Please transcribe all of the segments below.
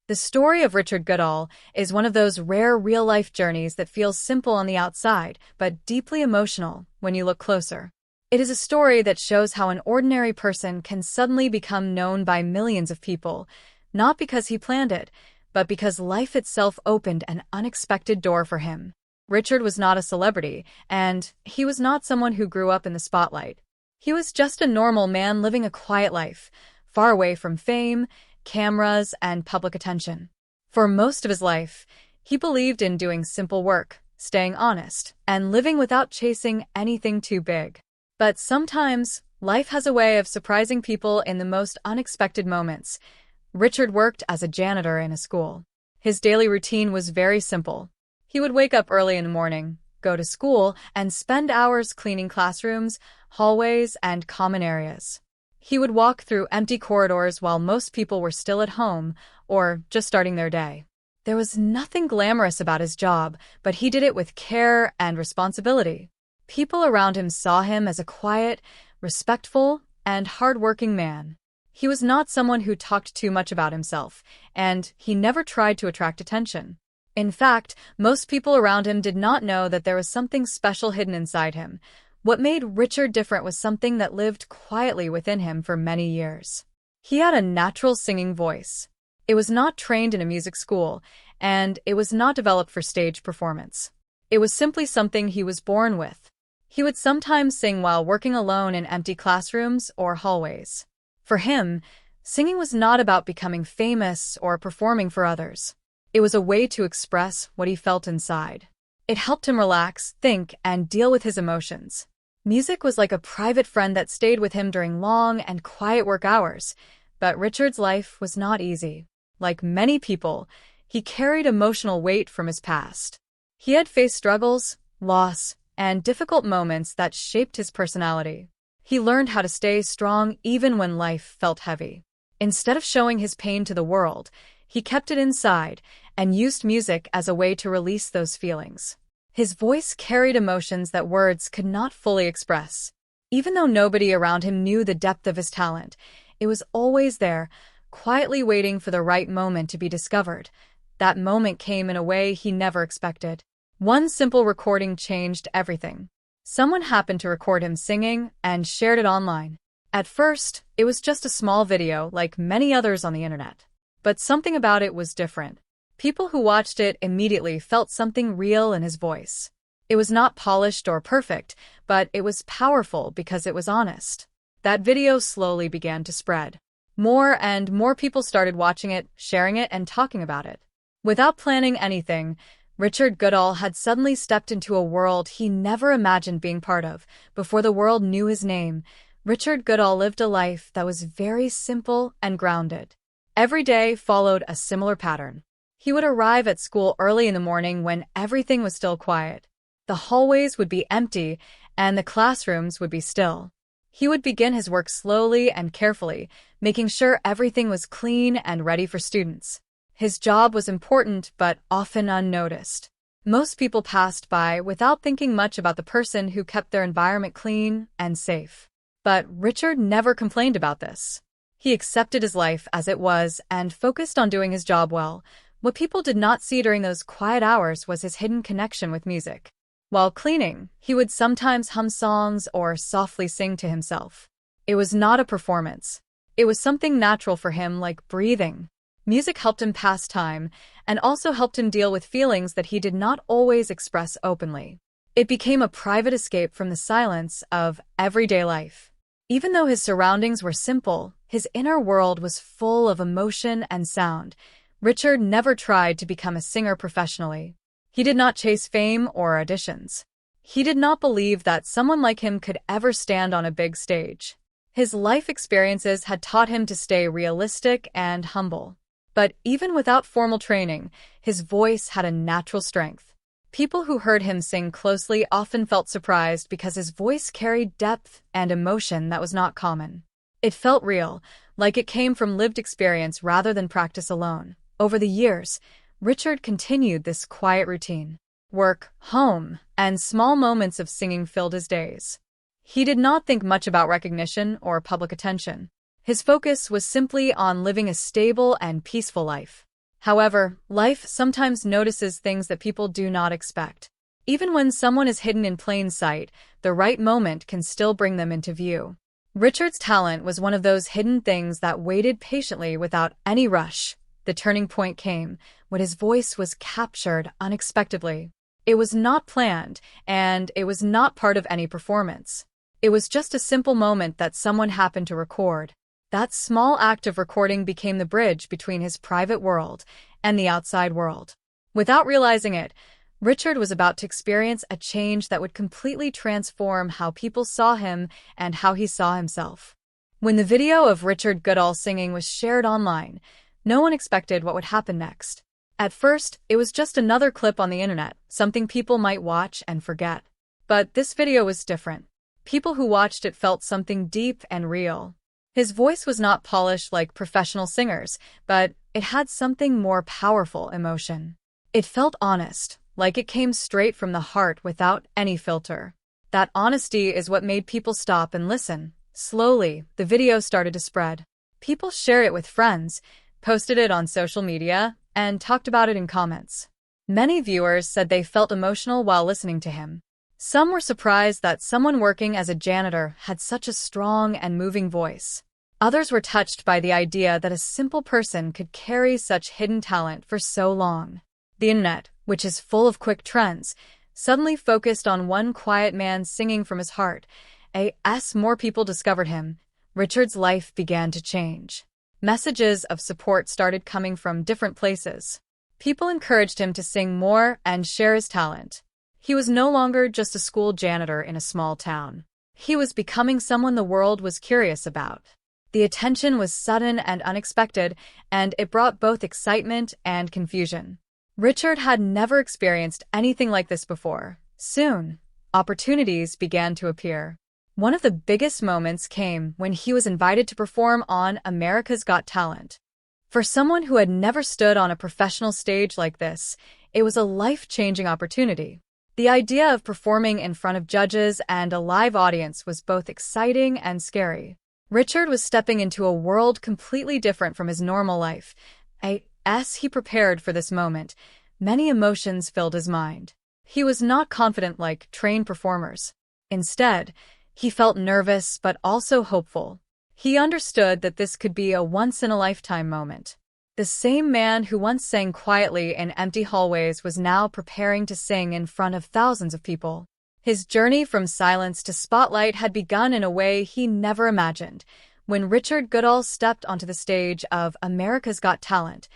The story of Richard Goodall is one of those rare real-life journeys that feels simple on the outside, but deeply emotional when you look closer. It is a story that shows how an ordinary person can suddenly become known by millions of people, not because he planned it, but because life itself opened an unexpected door for him. Richard was not a celebrity, and he was not someone who grew up in the spotlight. He was just a normal man living a quiet life, far away from fame, cameras, and public attention. For most of his life, he believed in doing simple work, staying honest, and living without chasing anything too big. But sometimes, life has a way of surprising people in the most unexpected moments. Richard worked as a janitor in a school. His daily routine was very simple. He would wake up early in the morning, go to school, and spend hours cleaning classrooms, hallways, and common areas. He would walk through empty corridors while most people were still at home or just starting their day. There was nothing glamorous about his job, but he did it with care and responsibility. People around him saw him as a quiet, respectful, and hardworking man. He was not someone who talked too much about himself, and he never tried to attract attention. In fact, most people around him did not know that there was something special hidden inside him. What made Richard different was something that lived quietly within him for many years. He had a natural singing voice. It was not trained in a music school, and it was not developed for stage performance. It was simply something he was born with. He would sometimes sing while working alone in empty classrooms or hallways. For him, singing was not about becoming famous or performing for others. It was a way to express what he felt inside. It helped him relax, think, and deal with his emotions. Music was like a private friend that stayed with him during long and quiet work hours. But Richard's life was not easy. Like many people, he carried emotional weight from his past. He had faced struggles, loss, and difficult moments that shaped his personality. He learned how to stay strong even when life felt heavy. Instead of showing his pain to the world, he kept it inside and used music as a way to release those feelings. His voice carried emotions that words could not fully express. Even though nobody around him knew the depth of his talent, it was always there, quietly waiting for the right moment to be discovered. That moment came in a way he never expected. One simple recording changed everything. Someone happened to record him singing and shared it online. At first, it was just a small video like many others on the internet. But something about it was different. People who watched it immediately felt something real in his voice. It was not polished or perfect, but it was powerful because it was honest. That video slowly began to spread. More and more people started watching it, sharing it, and talking about it. Without planning anything, Richard Goodall had suddenly stepped into a world he never imagined being part of. Before the world knew his name, Richard Goodall lived a life that was very simple and grounded. Every day followed a similar pattern. He would arrive at school early in the morning when everything was still quiet. The hallways would be empty, and the classrooms would be still. He would begin his work slowly and carefully, making sure everything was clean and ready for students. His job was important but often unnoticed. Most people passed by without thinking much about the person who kept their environment clean and safe. But Richard never complained about this. He accepted his life as it was and focused on doing his job well. What people did not see during those quiet hours was his hidden connection with music. While cleaning, he would sometimes hum songs or softly sing to himself. It was not a performance. It was something natural for him, like breathing. Music helped him pass time and also helped him deal with feelings that he did not always express openly. It became a private escape from the silence of everyday life. Even though his surroundings were simple, his inner world was full of emotion and sound. Richard never tried to become a singer professionally. He did not chase fame or auditions. He did not believe that someone like him could ever stand on a big stage. His life experiences had taught him to stay realistic and humble. But even without formal training, his voice had a natural strength. People who heard him sing closely often felt surprised because his voice carried depth and emotion that was not common. It felt real, like it came from lived experience rather than practice alone. Over the years, Richard continued this quiet routine. Work, home, and small moments of singing filled his days. He did not think much about recognition or public attention. His focus was simply on living a stable and peaceful life. However, life sometimes notices things that people do not expect. Even when someone is hidden in plain sight, the right moment can still bring them into view. Richard's talent was one of those hidden things that waited patiently without any rush. The turning point came when his voice was captured unexpectedly. It was not planned, and it was not part of any performance. It was just a simple moment that someone happened to record. That small act of recording became the bridge between his private world and the outside world. Without realizing it, Richard was about to experience a change that would completely transform how people saw him and how he saw himself. When the video of Richard Goodall singing was shared online, no one expected what would happen next. At first, it was just another clip on the internet, something people might watch and forget. But this video was different. People who watched it felt something deep and real. His voice was not polished like professional singers, but it had something more powerful emotion. It felt honest, like it came straight from the heart without any filter. That honesty is what made people stop and listen. Slowly, the video started to spread. People shared it with friends, posted it on social media, and talked about it in comments. Many viewers said they felt emotional while listening to him. Some were surprised that someone working as a janitor had such a strong and moving voice. Others were touched by the idea that a simple person could carry such hidden talent for so long. The internet, which is full of quick trends, suddenly focused on one quiet man singing from his heart. As more people discovered him, Richard's life began to change. Messages of support started coming from different places. People encouraged him to sing more and share his talent. He was no longer just a school janitor in a small town. He was becoming someone the world was curious about. The attention was sudden and unexpected, and it brought both excitement and confusion. Richard had never experienced anything like this before. Soon, opportunities began to appear. One of the biggest moments came when he was invited to perform on America's Got Talent. For someone who had never stood on a professional stage like this, it was a life-changing opportunity. The idea of performing in front of judges and a live audience was both exciting and scary. Richard was stepping into a world completely different from his normal life. As he prepared for this moment, many emotions filled his mind. He was not confident like trained performers. Instead, he felt nervous but also hopeful. He understood that this could be a once-in-a-lifetime moment. The same man who once sang quietly in empty hallways was now preparing to sing in front of thousands of people. His journey from silence to spotlight had begun in a way he never imagined. When Richard Goodall stepped onto the stage of America's Got Talent,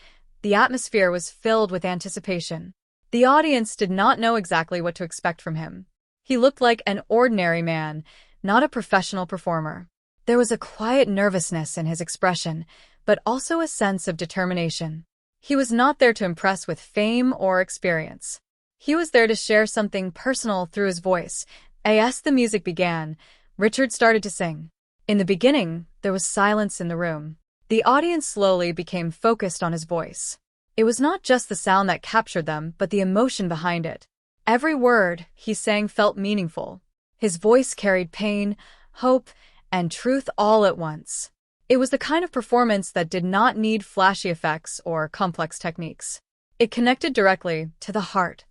the atmosphere was filled with anticipation. The audience did not know exactly what to expect from him. He looked like an ordinary man, not a professional performer. There was a quiet nervousness in his expression, but also a sense of determination. He was not there to impress with fame or experience. He was there to share something personal through his voice. As the music began, Richard started to sing. In the beginning, there was silence in the room. The audience slowly became focused on his voice. It was not just the sound that captured them, but the emotion behind it. Every word he sang felt meaningful. His voice carried pain, hope, and truth all at once. It was the kind of performance that did not need flashy effects or complex techniques. It connected directly to the heart.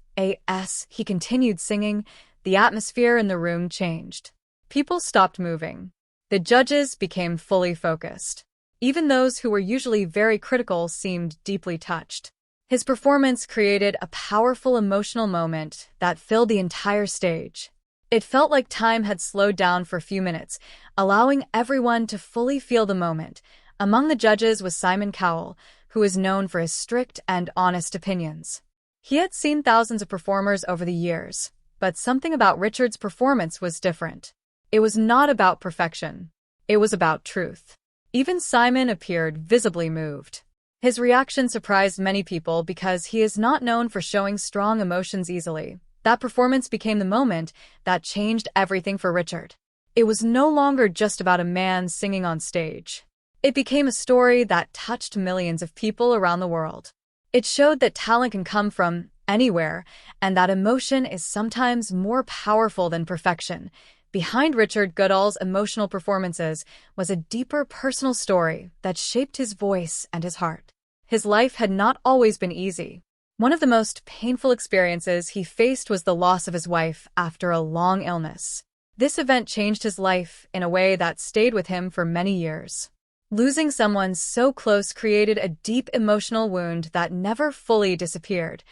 As he continued singing, the atmosphere in the room changed. People stopped moving. The judges became fully focused. Even those who were usually very critical seemed deeply touched. His performance created a powerful emotional moment that filled the entire stage. It felt like time had slowed down for a few minutes, allowing everyone to fully feel the moment. Among the judges was Simon Cowell, who is known for his strict and honest opinions. He had seen thousands of performers over the years, but something about Richard's performance was different. It was not about perfection. It was about truth. Even Simon appeared visibly moved. His reaction surprised many people because he is not known for showing strong emotions easily. That performance became the moment that changed everything for Richard. It was no longer just about a man singing on stage. It became a story that touched millions of people around the world. It showed that talent can come from anywhere, and that emotion is sometimes more powerful than perfection. Behind Richard Goodall's emotional performances was a deeper personal story that shaped his voice and his heart. His life had not always been easy. One of the most painful experiences he faced was the loss of his wife after a long illness. This event changed his life in a way that stayed with him for many years. Losing someone so close created a deep emotional wound that never fully disappeared.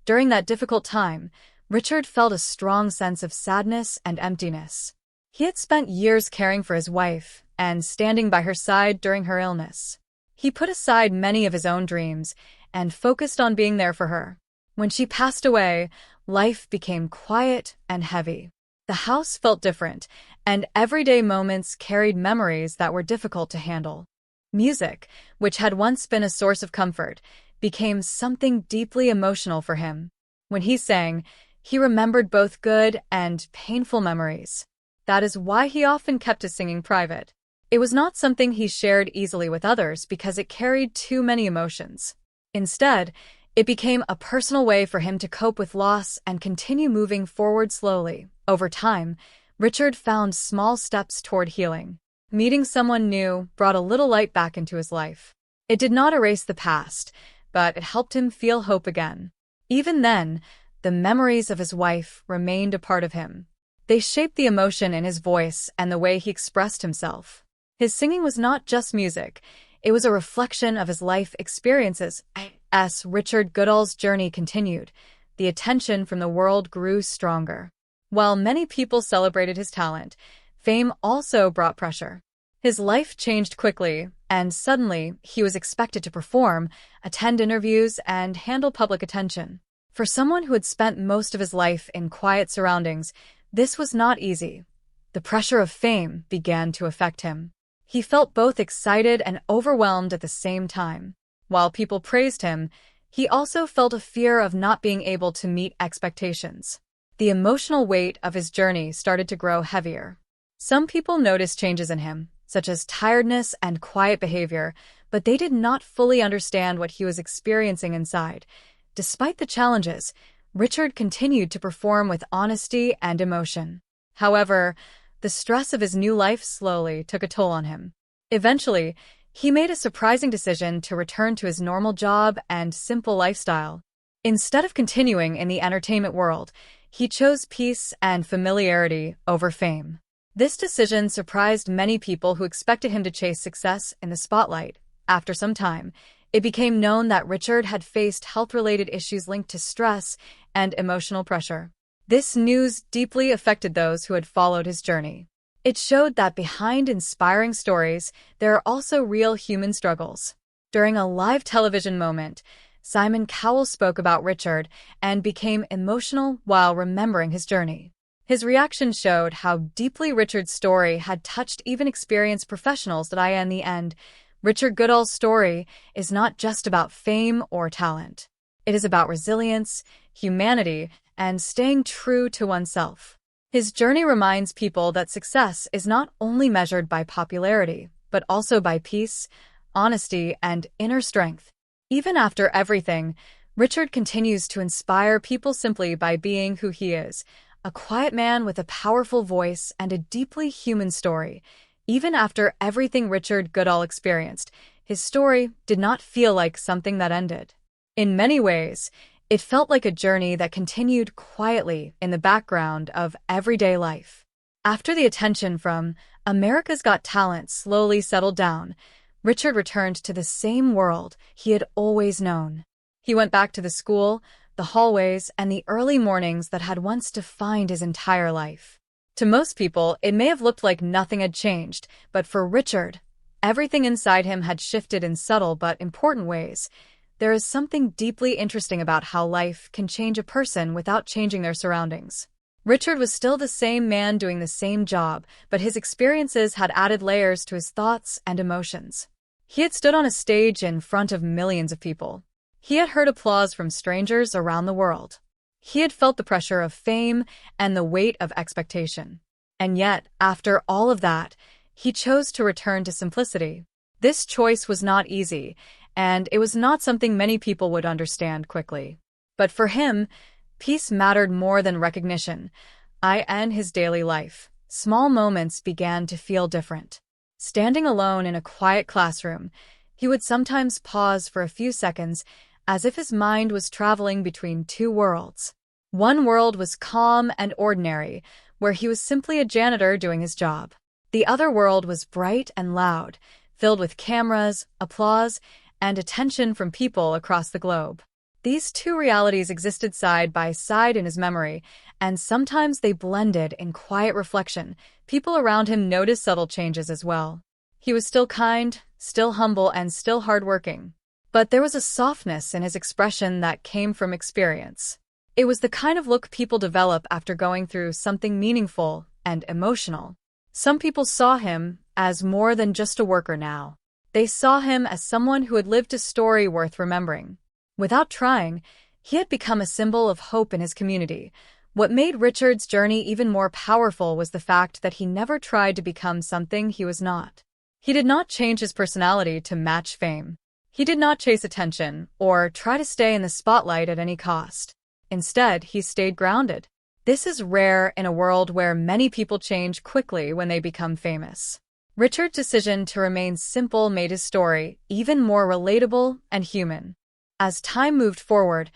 During that difficult time, Richard felt a strong sense of sadness and emptiness. He had spent years caring for his wife and standing by her side during her illness. He put aside many of his own dreams and focused on being there for her. When she passed away, life became quiet and heavy. The house felt different, and everyday moments carried memories that were difficult to handle. Music, which had once been a source of comfort, became something deeply emotional for him. When he sang, he remembered both good and painful memories. That is why he often kept his singing private. It was not something he shared easily with others because it carried too many emotions. Instead, it became a personal way for him to cope with loss and continue moving forward slowly. Over time, Richard found small steps toward healing. Meeting someone new brought a little light back into his life. It did not erase the past, but it helped him feel hope again. Even then, the memories of his wife remained a part of him. They shaped the emotion in his voice and the way he expressed himself. His singing was not just music, it was a reflection of his life experiences. As Richard Goodall's journey continued, the attention from the world grew stronger. While many people celebrated his talent, fame also brought pressure. His life changed quickly, and suddenly he was expected to perform, attend interviews, and handle public attention. For someone who had spent most of his life in quiet surroundings, this was not easy. The pressure of fame began to affect him. He felt both excited and overwhelmed at the same time. While people praised him, he also felt a fear of not being able to meet expectations. The emotional weight of his journey started to grow heavier. Some people noticed changes in him, such as tiredness and quiet behavior, but they did not fully understand what he was experiencing inside. Despite the challenges, Richard continued to perform with honesty and emotion. However, the stress of his new life slowly took a toll on him. Eventually, he made a surprising decision to return to his normal job and simple lifestyle. Instead of continuing in the entertainment world, he chose peace and familiarity over fame. This decision surprised many people who expected him to chase success in the spotlight. After some time, it became known that Richard had faced health-related issues linked to stress and emotional pressure. This news deeply affected those who had followed his journey. It showed that behind inspiring stories, there are also real human struggles. During a live television moment, Simon Cowell spoke about Richard and became emotional while remembering his journey. His reaction showed how deeply Richard's story had touched even experienced professionals. In the end, Richard Goodall's story is not just about fame or talent. It is about resilience, humanity, and staying true to oneself. His journey reminds people that success is not only measured by popularity, but also by peace, honesty, and inner strength. Even after everything, Richard continues to inspire people simply by being who he is, a quiet man with a powerful voice and a deeply human story. Even after everything Richard Goodall experienced, his story did not feel like something that ended. In many ways, it felt like a journey that continued quietly in the background of everyday life. After the attention from America's Got Talent slowly settled down, Richard returned to the same world he had always known. He went back to the school, the hallways, and the early mornings that had once defined his entire life. To most people, it may have looked like nothing had changed, but for Richard, everything inside him had shifted in subtle but important ways. There is something deeply interesting about how life can change a person without changing their surroundings. Richard was still the same man doing the same job, but his experiences had added layers to his thoughts and emotions. He had stood on a stage in front of millions of people. He had heard applause from strangers around the world. He had felt the pressure of fame and the weight of expectation. And yet, after all of that, he chose to return to simplicity. This choice was not easy, and it was not something many people would understand quickly. But for him, peace mattered more than recognition. In his daily life, small moments began to feel different. Standing alone in a quiet classroom, He would sometimes pause for a few seconds, as if his mind was traveling between two worlds. One world was calm and ordinary, where he was simply a janitor doing his job. The other world was bright and loud, filled with cameras, applause, and attention from people across the globe. These two realities existed side by side in his memory, and sometimes they blended in quiet reflection. People around him noticed subtle changes as well. He was still kind, still humble, and still hardworking. But there was a softness in his expression that came from experience. It was the kind of look people develop after going through something meaningful and emotional. Some people saw him as more than just a worker now. They saw him as someone who had lived a story worth remembering. Without trying, he had become a symbol of hope in his community. What made Richard's journey even more powerful was the fact that he never tried to become something he was not. He did not change his personality to match fame. He did not chase attention or try to stay in the spotlight at any cost. Instead, he stayed grounded. This is rare in a world where many people change quickly when they become famous. Richard's decision to remain simple made his story even more relatable and human. As time moved forward,